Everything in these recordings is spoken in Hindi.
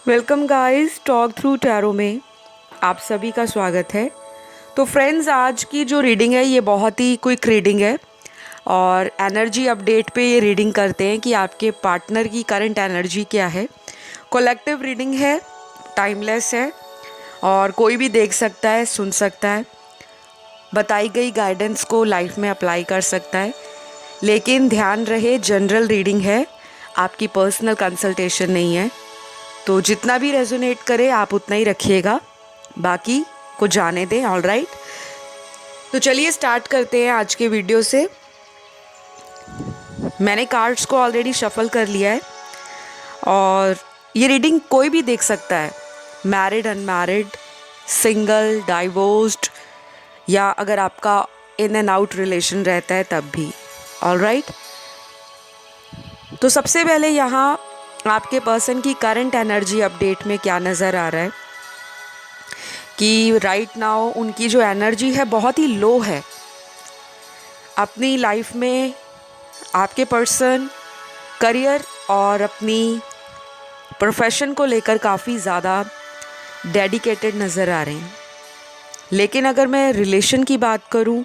Welcome guys, talk through tarot में आप सभी का स्वागत है। तो फ्रेंड्स, आज की जो रीडिंग है ये बहुत ही क्विक रीडिंग है और एनर्जी अपडेट पे ये रीडिंग करते हैं कि आपके पार्टनर की करंट एनर्जी क्या है। कलेक्टिव रीडिंग है, टाइमलेस है और कोई भी देख सकता है, सुन सकता है, बताई गई गाइडेंस को लाइफ में अप्लाई कर सकता है। लेकिन ध्यान रहे, जनरल रीडिंग है, आपकी पर्सनल कंसल्टेशन नहीं है। तो जितना भी रेजोनेट करे आप उतना ही रखिएगा, बाकी को जाने दें। ऑल राइट, तो चलिए स्टार्ट करते हैं आज के वीडियो से। मैंने कार्ड्स को ऑलरेडी शफल कर लिया है और ये रीडिंग कोई भी देख सकता है, मैरिड, अनमैरिड, सिंगल, डाइवोर्स्ड या अगर आपका इन एंड आउट रिलेशन रहता है तब भी। ऑल राइट, तो सबसे पहले यहाँ आपके पर्सन की करंट एनर्जी अपडेट में क्या नज़र आ रहा है कि राइट नाउ उनकी जो एनर्जी है बहुत ही लो है। अपनी लाइफ में आपके पर्सन करियर और अपनी प्रोफेशन को लेकर काफ़ी ज़्यादा डेडिकेटेड नज़र आ रहे हैं। लेकिन अगर मैं रिलेशन की बात करूं,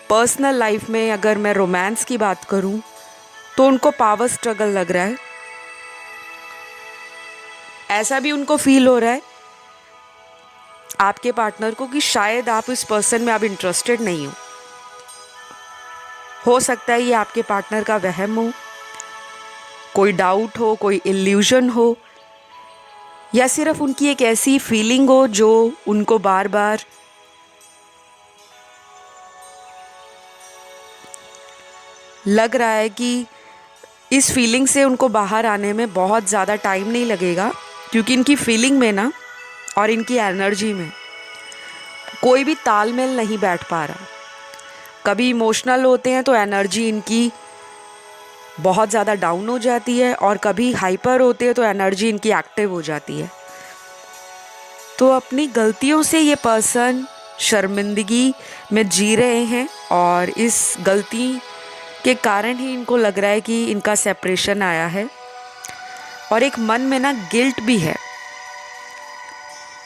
पर्सनल लाइफ में अगर मैं रोमांस की बात करूं, तो उनको पावर स्ट्रगल लग रहा है। ऐसा भी उनको फील हो रहा है आपके पार्टनर को कि शायद आप इस पर्सन में आप इंटरेस्टेड नहीं हो सकता है ये आपके पार्टनर का वहम हो, कोई डाउट हो, कोई इल्यूजन हो, या सिर्फ उनकी एक ऐसी फीलिंग हो जो उनको बार बार लग रहा है कि इस फीलिंग से उनको बाहर आने में बहुत ज़्यादा टाइम नहीं लगेगा, क्योंकि इनकी फीलिंग में ना और इनकी एनर्जी में कोई भी तालमेल नहीं बैठ पा रहा। कभी इमोशनल होते हैं तो एनर्जी इनकी बहुत ज़्यादा डाउन हो जाती है और कभी हाइपर होते हैं तो एनर्जी इनकी एक्टिव हो जाती है। तो अपनी गलतियों से ये पर्सन शर्मिंदगी में जी रहे हैं और इस गलती के कारण ही इनको लग रहा है कि इनका सेपरेशन आया है। और एक मन में ना गिल्ट भी है,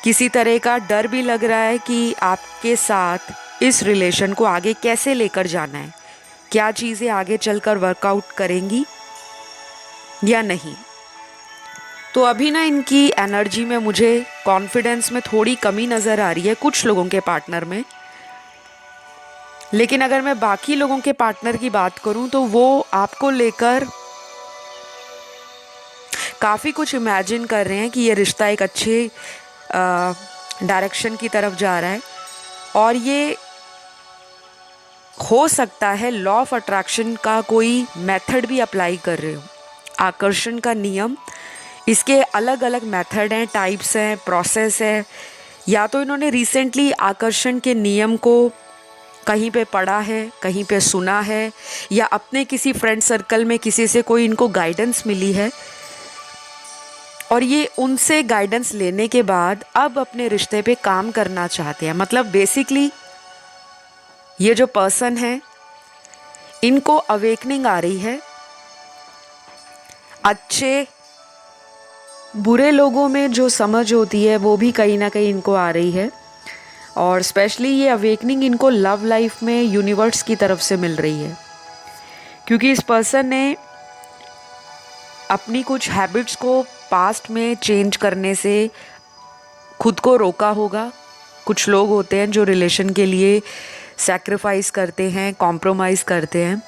किसी तरह का डर भी लग रहा है कि आपके साथ इस रिलेशन को आगे कैसे लेकर जाना है, क्या चीज़ें आगे चलकर वर्कआउट करेंगी या नहीं। तो अभी ना इनकी एनर्जी में मुझे कॉन्फिडेंस में थोड़ी कमी नज़र आ रही है कुछ लोगों के पार्टनर में। लेकिन अगर मैं बाकी लोगों के पार्टनर की बात करूं तो वो आपको लेकर काफ़ी कुछ इमेजिन कर रहे हैं कि ये रिश्ता एक अच्छे डायरेक्शन की तरफ जा रहा है। और ये हो सकता है लॉ ऑफ अट्रैक्शन का कोई मेथड भी अप्लाई कर रहे हो, आकर्षण का नियम। इसके अलग अलग मेथड हैं, टाइप्स हैं, प्रोसेस है। या तो इन्होंने रिसेंटली आकर्षण के नियम को कहीं पे पढ़ा है, कहीं पे सुना है, या अपने किसी फ्रेंड सर्कल में किसी से कोई इनको गाइडेंस मिली है और ये उनसे गाइडेंस लेने के बाद अब अपने रिश्ते पे काम करना चाहते हैं। मतलब बेसिकली ये जो पर्सन है इनको अवेकनिंग आ रही है। अच्छे बुरे लोगों में जो समझ होती है वो भी कहीं ना कहीं इनको आ रही है। और स्पेशली ये अवेकनिंग इनको लव लाइफ में यूनिवर्स की तरफ से मिल रही है, क्योंकि इस पर्सन ने अपनी कुछ हैबिट्स को पास्ट में चेंज करने से खुद को रोका होगा। कुछ लोग होते हैं जो रिलेशन के लिए सैक्रिफाइस करते हैं, कॉम्प्रोमाइज़ करते हैं,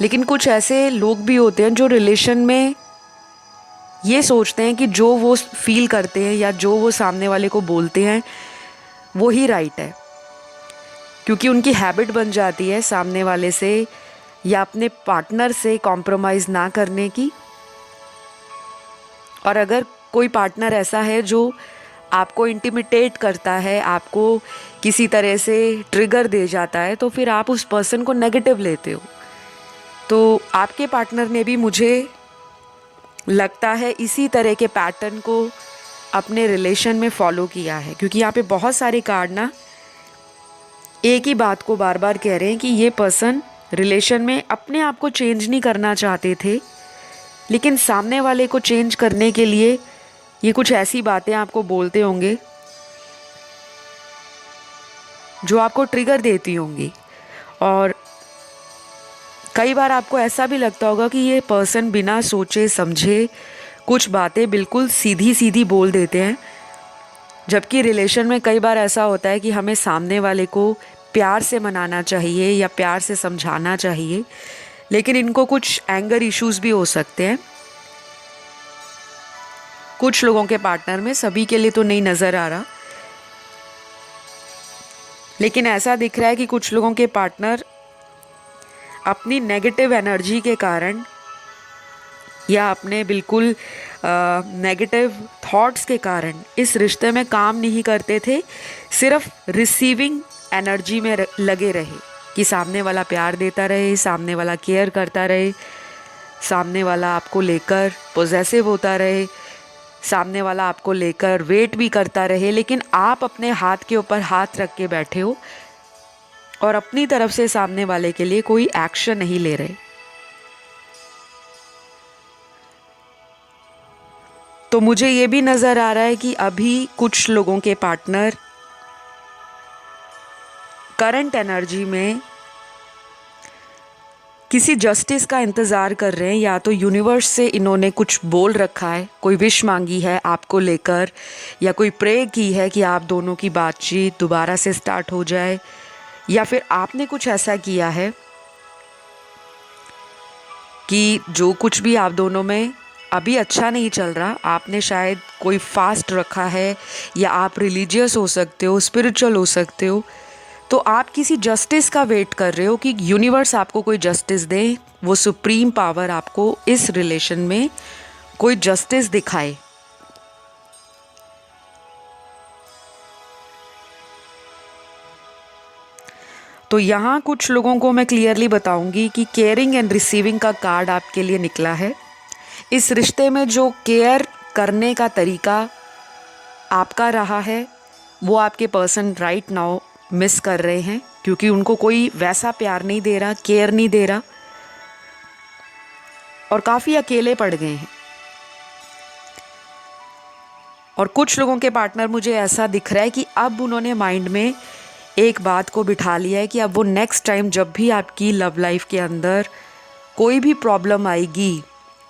लेकिन कुछ ऐसे लोग भी होते हैं जो रिलेशन में ये सोचते हैं कि जो वो फील करते हैं या जो वो सामने वाले को बोलते हैं वो ही राइट है, क्योंकि उनकी हैबिट बन जाती है सामने वाले से या अपने पार्टनर से कॉम्प्रोमाइज़ ना करने की। और अगर कोई पार्टनर ऐसा है जो आपको इंटिमिडेट करता है, आपको किसी तरह से ट्रिगर दे जाता है, तो फिर आप उस पर्सन को नेगेटिव लेते हो। तो आपके पार्टनर ने भी, मुझे लगता है, इसी तरह के पैटर्न को अपने रिलेशन में फॉलो किया है, क्योंकि यहाँ पे बहुत सारे कार्ड ना एक ही बात को बार बार कह रहे हैं कि ये पर्सन रिलेशन में अपने आप को चेंज नहीं करना चाहते थे, लेकिन सामने वाले को चेंज करने के लिए ये कुछ ऐसी बातें आपको बोलते होंगे जो आपको ट्रिगर देती होंगी, और कई बार आपको ऐसा भी लगता होगा कि ये पर्सन बिना सोचे समझे कुछ बातें बिल्कुल सीधी सीधी बोल देते हैं। जबकि रिलेशन में कई बार ऐसा होता है कि हमें सामने वाले को प्यार से मनाना चाहिए या प्यार से समझाना चाहिए, लेकिन इनको कुछ एंगर इश्यूज भी हो सकते हैं कुछ लोगों के पार्टनर में। सभी के लिए तो नहीं नज़र आ रहा, लेकिन ऐसा दिख रहा है कि कुछ लोगों के पार्टनर अपनी नेगेटिव एनर्जी के कारण या अपने बिल्कुल नेगेटिव थॉट्स के कारण इस रिश्ते में काम नहीं करते थे, सिर्फ रिसीविंग एनर्जी में लगे रहे कि सामने वाला प्यार देता रहे, सामने वाला केयर करता रहे, सामने वाला आपको लेकर पॉजेसिव होता रहे, सामने वाला आपको लेकर वेट भी करता रहे, लेकिन आप अपने हाथ के ऊपर हाथ रख के बैठे हो और अपनी तरफ से सामने वाले के लिए कोई एक्शन नहीं ले रहे। तो मुझे ये भी नज़र आ रहा है कि अभी कुछ लोगों के पार्टनर करंट एनर्जी में किसी जस्टिस का इंतज़ार कर रहे हैं। या तो यूनिवर्स से इन्होंने कुछ बोल रखा है, कोई विश मांगी है आपको लेकर, या कोई प्रे की है कि आप दोनों की बातचीत दोबारा से स्टार्ट हो जाए, या फिर आपने कुछ ऐसा किया है कि जो कुछ भी आप दोनों में अभी अच्छा नहीं चल रहा, आपने शायद कोई फास्ट रखा है, या आप रिलीजियस हो सकते हो, स्पिरिचुअल हो सकते हो, तो आप किसी जस्टिस का वेट कर रहे हो कि यूनिवर्स आपको कोई जस्टिस दे, वो सुप्रीम पावर आपको इस रिलेशन में कोई जस्टिस दिखाए। तो यहाँ कुछ लोगों को मैं क्लियरली बताऊंगी कि केयरिंग एंड रिसीविंग का कार्ड आपके लिए निकला है। इस रिश्ते में जो केयर करने का तरीका आपका रहा है वो आपके पर्सन राइट नाउ मिस कर रहे हैं, क्योंकि उनको कोई वैसा प्यार नहीं दे रहा, केयर नहीं दे रहा, और काफ़ी अकेले पड़ गए हैं। और कुछ लोगों के पार्टनर मुझे ऐसा दिख रहा है कि अब उन्होंने माइंड में एक बात को बिठा लिया है कि अब वो नेक्स्ट टाइम जब भी आपकी लव लाइफ के अंदर कोई भी प्रॉब्लम आएगी,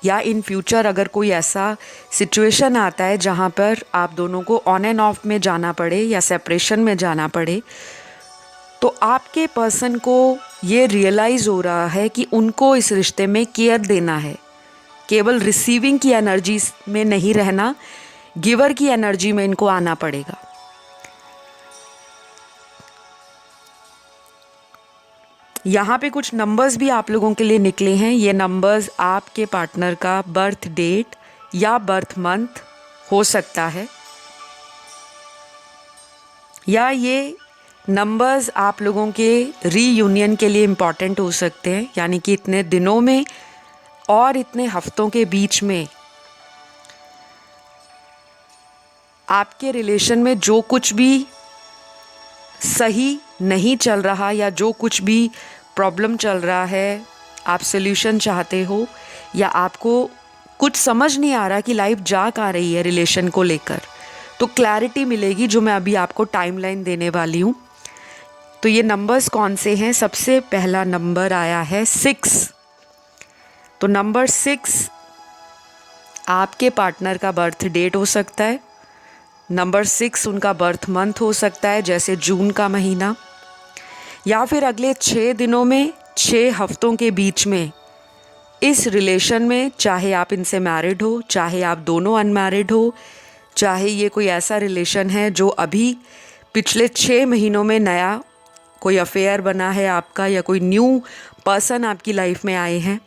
या इन फ्यूचर अगर कोई ऐसा सिचुएशन आता है जहाँ पर आप दोनों को ऑन एंड ऑफ में जाना पड़े या सेपरेशन में जाना पड़े, तो आपके पर्सन को ये रियलाइज़ हो रहा है कि उनको इस रिश्ते में केयर देना है, केवल रिसीविंग की एनर्जी में नहीं रहना, गिवर की एनर्जी में इनको आना पड़ेगा। यहाँ पे कुछ नंबर्स भी आप लोगों के लिए निकले हैं। ये नंबर्स आपके पार्टनर का बर्थ डेट या बर्थ मंथ हो सकता है, या ये नंबर्स आप लोगों के रीयूनियन के लिए इम्पॉर्टेंट हो सकते हैं, यानी कि इतने दिनों में और इतने हफ्तों के बीच में आपके रिलेशन में जो कुछ भी सही नहीं चल रहा या जो कुछ भी प्रॉब्लम चल रहा है, आप सॉल्यूशन चाहते हो, या आपको कुछ समझ नहीं आ रहा कि लाइफ जा कहाँ रही है रिलेशन को लेकर, तो क्लैरिटी मिलेगी जो मैं अभी आपको टाइमलाइन देने वाली हूँ। तो ये नंबर्स कौन से हैं? सबसे पहला नंबर आया है 6। तो नंबर 6 आपके पार्टनर का बर्थ डेट हो सकता है। नंबर 6 उनका बर्थ मंथ हो सकता है, जैसे जून का महीना, या फिर अगले 6 दिनों में 6 हफ्तों के बीच में इस रिलेशन में, चाहे आप इनसे मैरिड हो, चाहे आप दोनों अनमैरिड हो, चाहे ये कोई ऐसा रिलेशन है जो अभी पिछले 6 महीनों में नया कोई अफेयर बना है आपका, या कोई न्यू पर्सन आपकी लाइफ में आए हैं,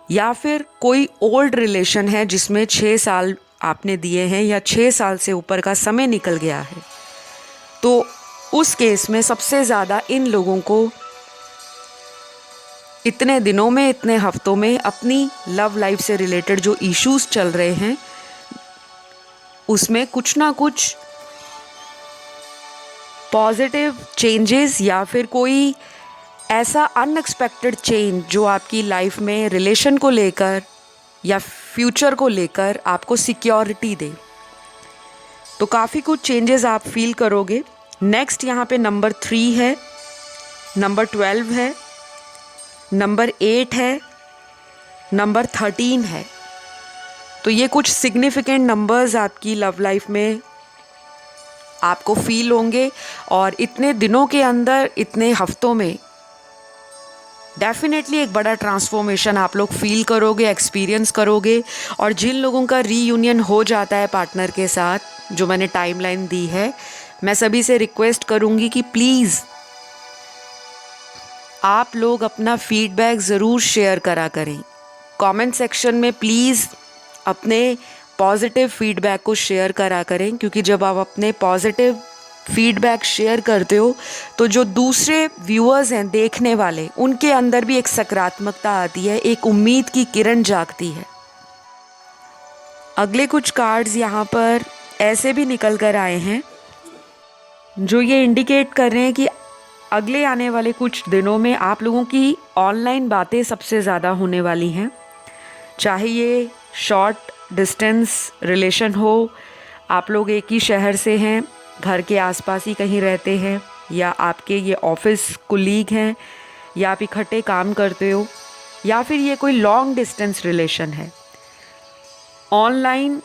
या फिर कोई ओल्ड रिलेशन है जिसमें 6 साल आपने दिए हैं या 6 साल से ऊपर का समय निकल गया है, तो उस केस में सबसे ज़्यादा इन लोगों को इतने दिनों में, इतने हफ्तों में अपनी लव लाइफ से रिलेटेड जो इश्यूज चल रहे हैं उसमें कुछ ना कुछ पॉजिटिव चेंजेस या फिर कोई ऐसा अनएक्सपेक्टेड चेंज जो आपकी लाइफ में रिलेशन को लेकर या फ्यूचर को लेकर आपको सिक्योरिटी दे। तो काफ़ी कुछ चेंजेस आप फील करोगे। नेक्स्ट यहाँ पे नंबर 3 है, नंबर 12 है, नंबर 8 है, नंबर 13 है। तो ये कुछ सिग्निफिकेंट नंबर्स आपकी लव लाइफ में आपको फील होंगे और इतने दिनों के अंदर, इतने हफ्तों में डेफिनेटली एक बड़ा ट्रांसफॉर्मेशन आप लोग फील करोगे, एक्सपीरियंस करोगे। और जिन लोगों का रीयूनियन हो जाता है पार्टनर के साथ, जो मैंने टाइमलाइन दी है, मैं सभी से रिक्वेस्ट करूँगी कि प्लीज़ आप लोग अपना फीडबैक ज़रूर शेयर करा करें। कमेंट सेक्शन में प्लीज़ अपने पॉजिटिव फीडबैक को शेयर करा करें, क्योंकि जब आप अपने पॉजिटिव फीडबैक शेयर करते हो तो जो दूसरे व्यूअर्स हैं, देखने वाले, उनके अंदर भी एक सकारात्मकता आती है, एक उम्मीद की किरण जागती है। अगले कुछ कार्ड्स यहाँ पर ऐसे भी निकल कर आए हैं जो ये इंडिकेट कर रहे हैं कि अगले आने वाले कुछ दिनों में आप लोगों की ऑनलाइन बातें सबसे ज़्यादा होने वाली हैं। चाहे ये शॉर्ट डिस्टेंस रिलेशन हो, आप लोग एक ही शहर से हैं, घर के आसपास ही कहीं रहते हैं, या आपके ये ऑफिस कुलीग हैं, या आप इकट्ठे काम करते हो, या फिर ये कोई लॉन्ग डिस्टेंस रिलेशन है। ऑनलाइन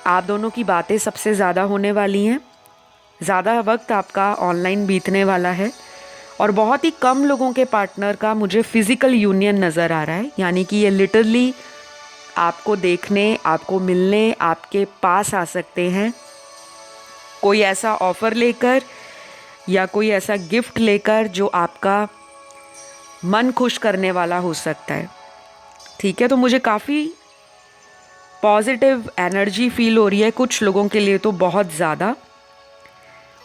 आप दोनों की बातें सबसे ज़्यादा होने वाली हैं। ज़्यादा वक्त आपका ऑनलाइन बीतने वाला है और बहुत ही कम लोगों के पार्टनर का मुझे फ़िज़िकल यूनियन नज़र आ रहा है। यानी कि ये लिटरली आपको देखने, आपको मिलने, आपके पास आ सकते हैं, कोई ऐसा ऑफ़र लेकर या कोई ऐसा गिफ्ट लेकर जो आपका मन खुश करने वाला हो सकता है। ठीक है, तो मुझे काफ़ी पॉजिटिव एनर्जी फील हो रही है कुछ लोगों के लिए तो बहुत ज़्यादा।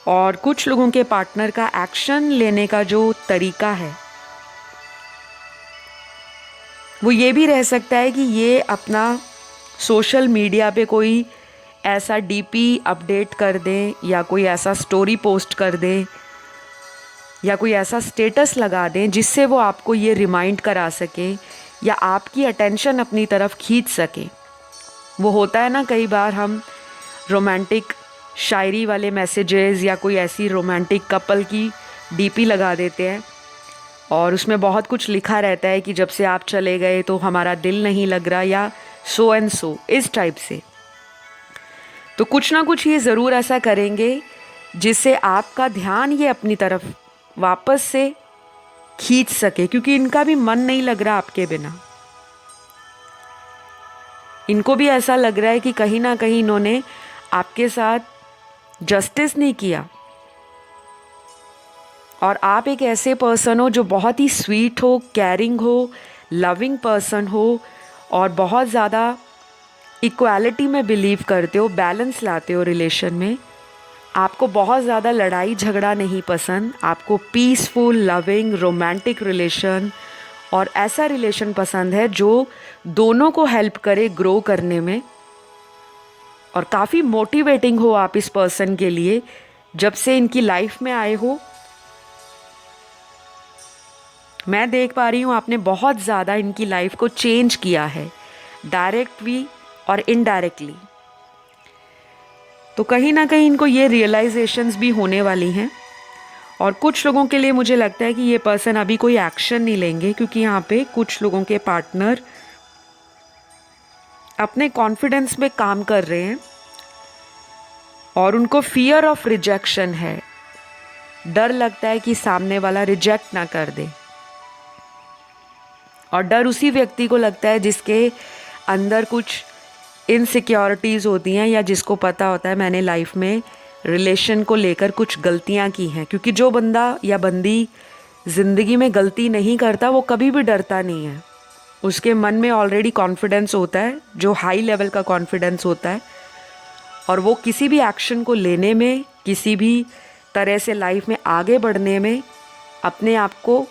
और कुछ लोगों के पार्टनर का एक्शन लेने का जो तरीका है वो ये भी रह सकता है कि ये अपना सोशल मीडिया पे कोई ऐसा डीपी अपडेट कर दें, या कोई ऐसा स्टोरी पोस्ट कर दें, या कोई ऐसा स्टेटस लगा दें जिससे वो आपको ये रिमाइंड करा सके या आपकी अटेंशन अपनी तरफ खींच सके। वो होता है ना, कई बार हम रोमांटिक शायरी वाले मैसेजेस या कोई ऐसी रोमांटिक कपल की डीपी लगा देते हैं और उसमें बहुत कुछ लिखा रहता है कि जब से आप चले गए तो हमारा दिल नहीं लग रहा, या सो एंड सो, इस टाइप से। तो कुछ ना कुछ ये ज़रूर ऐसा करेंगे जिससे आपका ध्यान ये अपनी तरफ वापस से खींच सके, क्योंकि इनका भी मन नहीं लग रहा आपके बिना। इनको भी ऐसा लग रहा है कि कहीं ना कहीं इन्होंने आपके साथ जस्टिस नहीं किया। और आप एक ऐसे पर्सन हो जो बहुत ही स्वीट हो, केयरिंग हो, लविंग पर्सन हो, और बहुत ज़्यादा इक्वालिटी में बिलीव करते हो, बैलेंस लाते हो रिलेशन में। आपको बहुत ज़्यादा लड़ाई झगड़ा नहीं पसंद, आपको पीसफुल, लविंग, रोमांटिक रिलेशन और ऐसा रिलेशन पसंद है जो दोनों को हेल्प करे ग्रो करने में। और काफ़ी मोटिवेटिंग हो आप इस पर्सन के लिए। जब से इनकी लाइफ में आए हो मैं देख पा रही हूँ आपने बहुत ज़्यादा इनकी लाइफ को चेंज किया है, डायरेक्टली और इनडायरेक्टली। तो कहीं ना कहीं इनको ये रियलाइजेशंस भी होने वाली हैं। और कुछ लोगों के लिए मुझे लगता है कि ये पर्सन अभी कोई एक्शन नहीं लेंगे, क्योंकि यहाँ पे कुछ लोगों के पार्टनर अपने कॉन्फिडेंस में काम कर रहे हैं और उनको फियर ऑफ रिजेक्शन है। डर लगता है कि सामने वाला रिजेक्ट ना कर दे, और डर उसी व्यक्ति को लगता है जिसके अंदर कुछ इनसिक्योरिटीज़ होती हैं, या जिसको पता होता है मैंने लाइफ में रिलेशन को लेकर कुछ गलतियां की हैं। क्योंकि जो बंदा या बंदी ज़िंदगी में गलती नहीं करता वो कभी भी डरता नहीं है। उसके मन में ऑलरेडी कॉन्फिडेंस होता है, जो हाई लेवल का कॉन्फिडेंस होता है, और वो किसी भी एक्शन को लेने में, किसी भी तरह से लाइफ में आगे बढ़ने में अपने आप को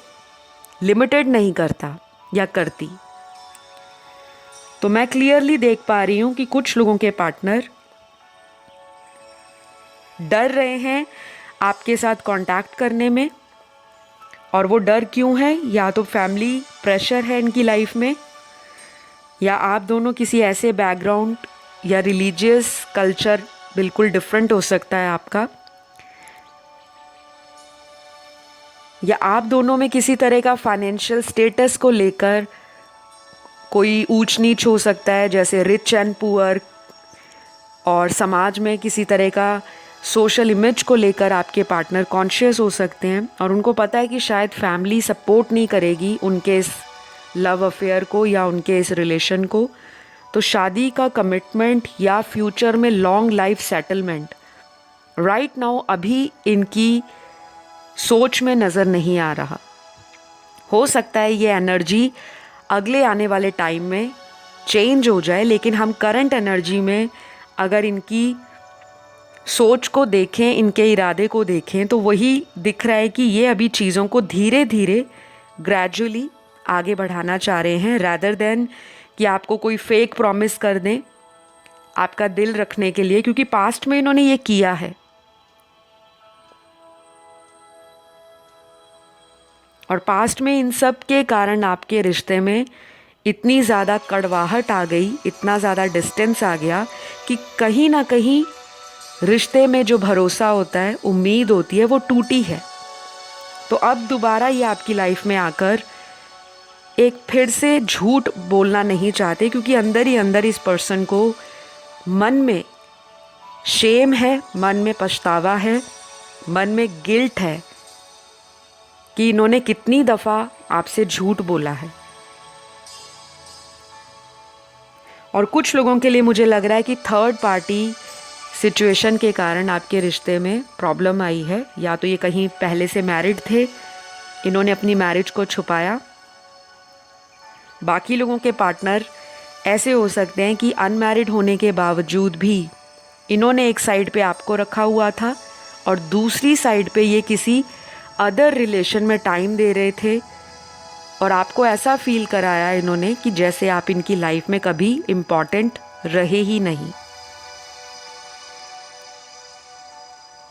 लिमिटेड नहीं करता या करती। तो मैं क्लियरली देख पा रही हूँ कि कुछ लोगों के पार्टनर डर रहे हैं आपके साथ कांटेक्ट करने में। और वो डर क्यों है? या तो फैमिली प्रेशर है इनकी लाइफ में, या आप दोनों किसी ऐसे बैकग्राउंड या रिलीजियस कल्चर बिल्कुल डिफरेंट हो सकता है आपका, या आप दोनों में किसी तरह का फाइनेंशियल स्टेटस को लेकर कोई ऊंच नीच हो सकता है, जैसे रिच एंड पुअर, और समाज में किसी तरह का सोशल इमेज को लेकर आपके पार्टनर कॉन्शियस हो सकते हैं और उनको पता है कि शायद फैमिली सपोर्ट नहीं करेगी उनके इस लव अफेयर को या उनके इस रिलेशन को। तो शादी का कमिटमेंट या फ्यूचर में long life settlement right now अभी इनकी सोच में नज़र नहीं आ रहा। हो सकता है ये एनर्जी अगले आने वाले टाइम में चेंज हो जाए, लेकिन हम करंट एनर्जी में अगर इनकी सोच को देखें, इनके इरादे को देखें, तो वही दिख रहा है कि ये अभी चीज़ों को धीरे धीरे ग्रेजुअली आगे बढ़ाना चाह रहे हैं, रैदर देन कि आपको कोई फेक प्रॉमिस कर दें आपका दिल रखने के लिए, क्योंकि पास्ट में इन्होंने ये किया है। और पास्ट में इन सब के कारण आपके रिश्ते में इतनी ज़्यादा कड़वाहट आ गई, इतना ज़्यादा डिस्टेंस आ गया कि कहीं ना कहीं रिश्ते में जो भरोसा होता है, उम्मीद होती है, वो टूटी है। तो अब दोबारा ये आपकी लाइफ में आकर एक फिर से झूठ बोलना नहीं चाहते, क्योंकि अंदर ही अंदर इस पर्सन को मन में शेम है, मन में पछतावा है, मन में गिल्ट है कि इन्होंने कितनी दफ़ा आपसे झूठ बोला है। और कुछ लोगों के लिए मुझे लग रहा है कि थर्ड पार्टी सिचुएशन के कारण आपके रिश्ते में प्रॉब्लम आई है। या तो ये कहीं पहले से मैरिड थे, इन्होंने अपनी मैरिज को छुपाया। बाकी लोगों के पार्टनर ऐसे हो सकते हैं कि अनमैरिड होने के बावजूद भी इन्होंने एक साइड पे आपको रखा हुआ था और दूसरी साइड पे ये किसी अदर रिलेशन में टाइम दे रहे थे, और आपको ऐसा फील कराया इन्होंने कि जैसे आप इनकी लाइफ में कभी इम्पॉर्टेंट रहे ही नहीं।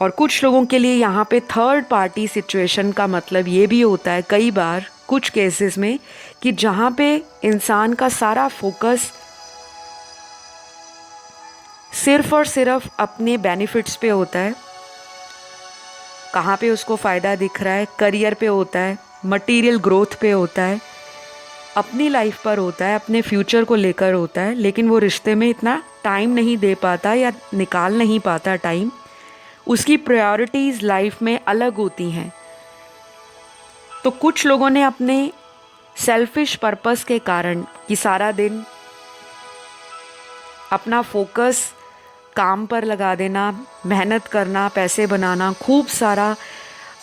और कुछ लोगों के लिए यहाँ पे थर्ड पार्टी सिचुएशन का मतलब ये भी होता है कई बार कुछ केसेस में कि जहाँ पे इंसान का सारा फोकस सिर्फ और सिर्फ अपने बेनिफिट्स पे होता है, कहाँ पे उसको फ़ायदा दिख रहा है, करियर पे होता है, मटेरियल ग्रोथ पे होता है, अपनी लाइफ पर होता है, अपने फ्यूचर को लेकर होता है, लेकिन वो रिश्ते में इतना टाइम नहीं दे पाता या निकाल नहीं पाता टाइम। उसकी प्रायोरिटीज़ लाइफ में अलग होती हैं। तो कुछ लोगों ने अपने सेल्फिश पर्पस के कारण कि सारा दिन अपना फोकस काम पर लगा देना, मेहनत करना, पैसे बनाना, खूब सारा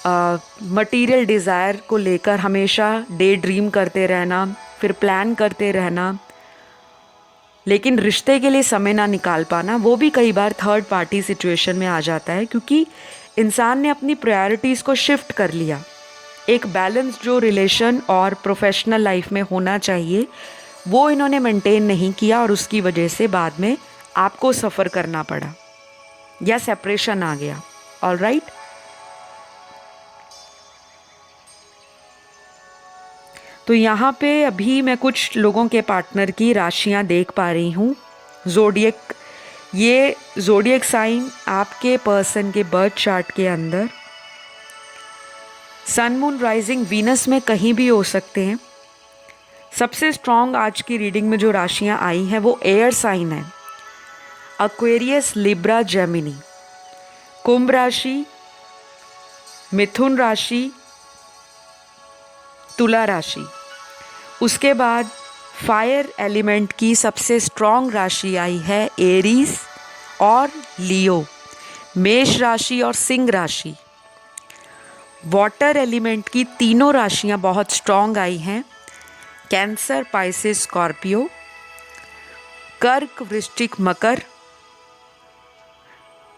मटेरियल डिज़ायर को लेकर हमेशा डे ड्रीम करते रहना, फिर प्लान करते रहना, लेकिन रिश्ते के लिए समय ना निकाल पाना, वो भी कई बार थर्ड पार्टी सिचुएशन में आ जाता है, क्योंकि इंसान ने अपनी प्रायोरिटीज़ को शिफ्ट कर लिया। एक बैलेंस जो रिलेशन और प्रोफेशनल लाइफ में होना चाहिए वो इन्होंने मेंटेन नहीं किया, और उसकी वजह से बाद में आपको सफ़र करना पड़ा या सेपरेशन आ गया। ऑलराइट, तो यहाँ पे अभी मैं कुछ लोगों के पार्टनर की राशियाँ देख पा रही हूँ। ज़ोडिएक, ये ज़ोडिएक साइन आपके पर्सन के बर्थ चार्ट के अंदर सन, मून, राइजिंग, वीनस में कहीं भी हो सकते हैं। सबसे स्ट्रॉन्ग आज की रीडिंग में जो राशियाँ आई हैं वो एयर साइन है, एक्वेरियस, लिब्रा, जेमिनी, कुंभ राशि, मिथुन राशि, तुला राशि। उसके बाद फायर एलिमेंट की सबसे स्ट्रॉन्ग राशि आई है एरीज और लियो, मेष राशि और सिंह राशि। वाटर एलिमेंट की तीनों राशियां बहुत स्ट्रॉन्ग आई हैं, कैंसर, पाइसेस, स्कॉर्पियो, कर्क, वृश्चिक, मकर,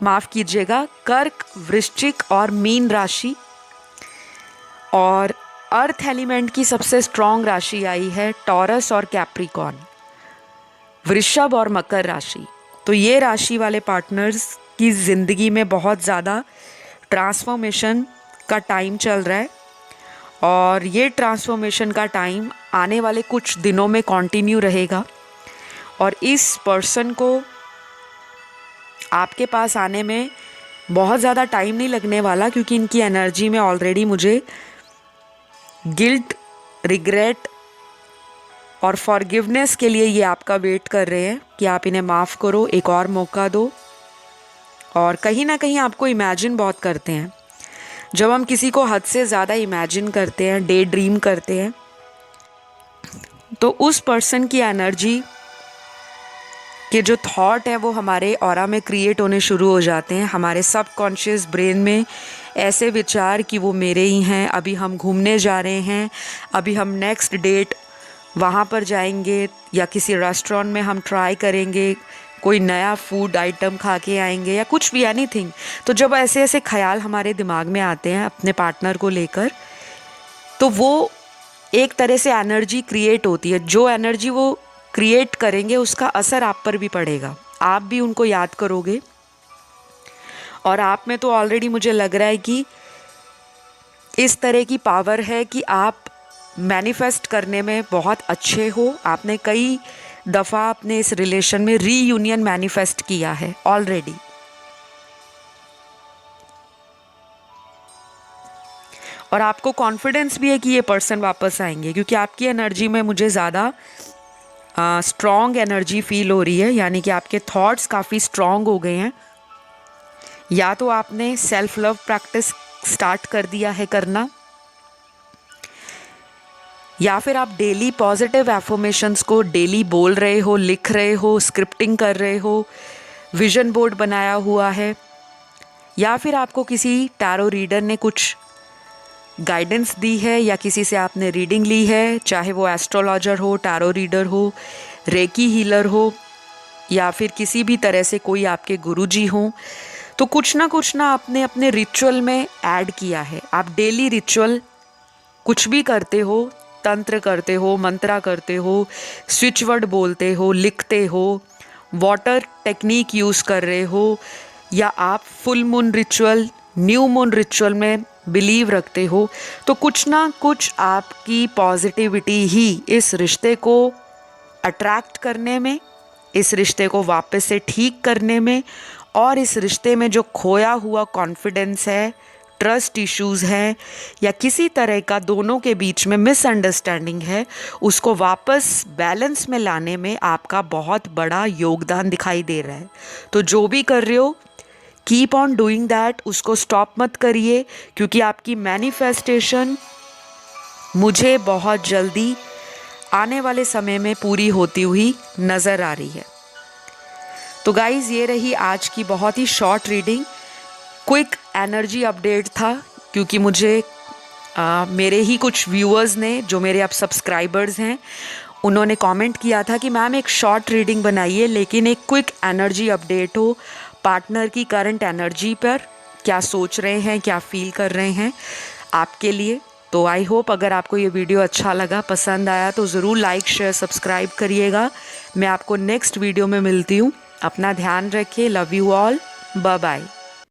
माफ़ कीजिएगा, कर्क, वृश्चिक और मीन राशि। और अर्थ एलिमेंट की सबसे स्ट्रॉन्ग राशि आई है टॉरस और कैप्रिकॉर्न, वृषभ और मकर राशि। तो ये राशि वाले पार्टनर्स की ज़िंदगी में बहुत ज़्यादा ट्रांसफॉर्मेशन का टाइम चल रहा है, और ये ट्रांसफॉर्मेशन का टाइम आने वाले कुछ दिनों में कंटिन्यू रहेगा। और इस पर्सन को आपके पास आने में बहुत ज़्यादा टाइम नहीं लगने वाला, क्योंकि इनकी एनर्जी में ऑलरेडी मुझे गिल्ट, रिग्रेट और फॉरगिवनेस के लिए ये आपका वेट कर रहे हैं कि आप इन्हें माफ़ करो, एक और मौका दो। और कहीं ना कहीं आपको इमेजिन बहुत करते हैं। जब हम किसी को हद से ज़्यादा इमेजिन करते हैं, डे ड्रीम करते हैं, तो उस पर्सन की एनर्जी के जो थॉट है वो हमारे ऑरा में क्रिएट होने शुरू हो जाते हैं। हमारे सबकॉन्शियस ब्रेन में ऐसे विचार कि वो मेरे ही हैं, अभी हम घूमने जा रहे हैं, अभी हम नेक्स्ट डेट वहाँ पर जाएंगे, या किसी रेस्टोरेंट में हम ट्राई करेंगे, कोई नया फूड आइटम खा के आएंगे, या कुछ भी, एनीथिंग। तो जब ऐसे ऐसे ख्याल हमारे दिमाग में आते हैं अपने पार्टनर को लेकर, तो वो एक तरह से एनर्जी क्रिएट होती है। जो एनर्जी वो क्रिएट करेंगे उसका असर आप पर भी पड़ेगा, आप भी उनको याद करोगे। और आप में तो ऑलरेडी मुझे लग रहा है कि इस तरह की पावर है कि आप मैनिफेस्ट करने में बहुत अच्छे हो। आपने कई दफ़ा अपने इस रिलेशन में रीयूनियन मैनिफेस्ट किया है ऑलरेडी। और आपको कॉन्फिडेंस भी है कि ये पर्सन वापस आएंगे, क्योंकि आपकी एनर्जी में मुझे ज़्यादा स्ट्रॉन्ग एनर्जी फील हो रही है। यानी कि आपके थॉट्स काफ़ी स्ट्रॉन्ग हो गए हैं। या तो आपने सेल्फ लव प्रैक्टिस स्टार्ट कर दिया है करना, या फिर आप डेली पॉजिटिव एफर्मेशंस को डेली बोल रहे हो, लिख रहे हो, स्क्रिप्टिंग कर रहे हो, विजन बोर्ड बनाया हुआ है, या फिर आपको किसी टैरो रीडर ने कुछ गाइडेंस दी है, या किसी से आपने रीडिंग ली है, चाहे वो एस्ट्रोलॉजर हो, टैरो रीडर हो, रेकी हीलर हो, या फिर किसी भी तरह से कोई आपके गुरुजी हों। तो कुछ ना आपने अपने रिचुअल में ऐड किया है। आप डेली रिचुअल कुछ भी करते हो, तंत्र करते हो, मंत्रा करते हो, स्विच वर्ड बोलते हो, लिखते हो, वाटर टेक्निक यूज़ कर रहे हो, या आप full moon ritual, new moon ritual में बिलीव रखते हो, तो कुछ ना कुछ आपकी पॉजिटिविटी ही इस रिश्ते को अट्रैक्ट करने में, इस रिश्ते को वापस से ठीक करने में, और इस रिश्ते में जो खोया हुआ कॉन्फिडेंस है, ट्रस्ट इश्यूज़ हैं, या किसी तरह का दोनों के बीच में मिसअंडरस्टैंडिंग है, उसको वापस बैलेंस में लाने में आपका बहुत बड़ा योगदान दिखाई दे रहा है। तो जो भी कर रहे हो, कीप ऑन डूइंग दैट, उसको स्टॉप मत करिए, क्योंकि आपकी मैनिफेस्टेशन मुझे बहुत जल्दी आने वाले समय में पूरी होती हुई नज़र आ रही है। तो गाइज़, ये रही आज की बहुत ही short reading, quick energy update था, क्योंकि मुझे मेरे ही कुछ व्यूअर्स ने, जो मेरे अब सब्सक्राइबर्स हैं, उन्होंने कमेंट किया था कि मैम एक शॉर्ट रीडिंग बनाइए, लेकिन एक क्विक एनर्जी अपडेट हो पार्टनर की करंट एनर्जी पर, क्या सोच रहे हैं, क्या फील कर रहे हैं आपके लिए। तो आई होप अगर आपको ये वीडियो अच्छा लगा, पसंद आया, तो ज़रूर लाइक, शेयर, सब्सक्राइब करिएगा। मैं आपको नेक्स्ट वीडियो में मिलती हूँ। अपना ध्यान रखिए। Love you all. Bye bye.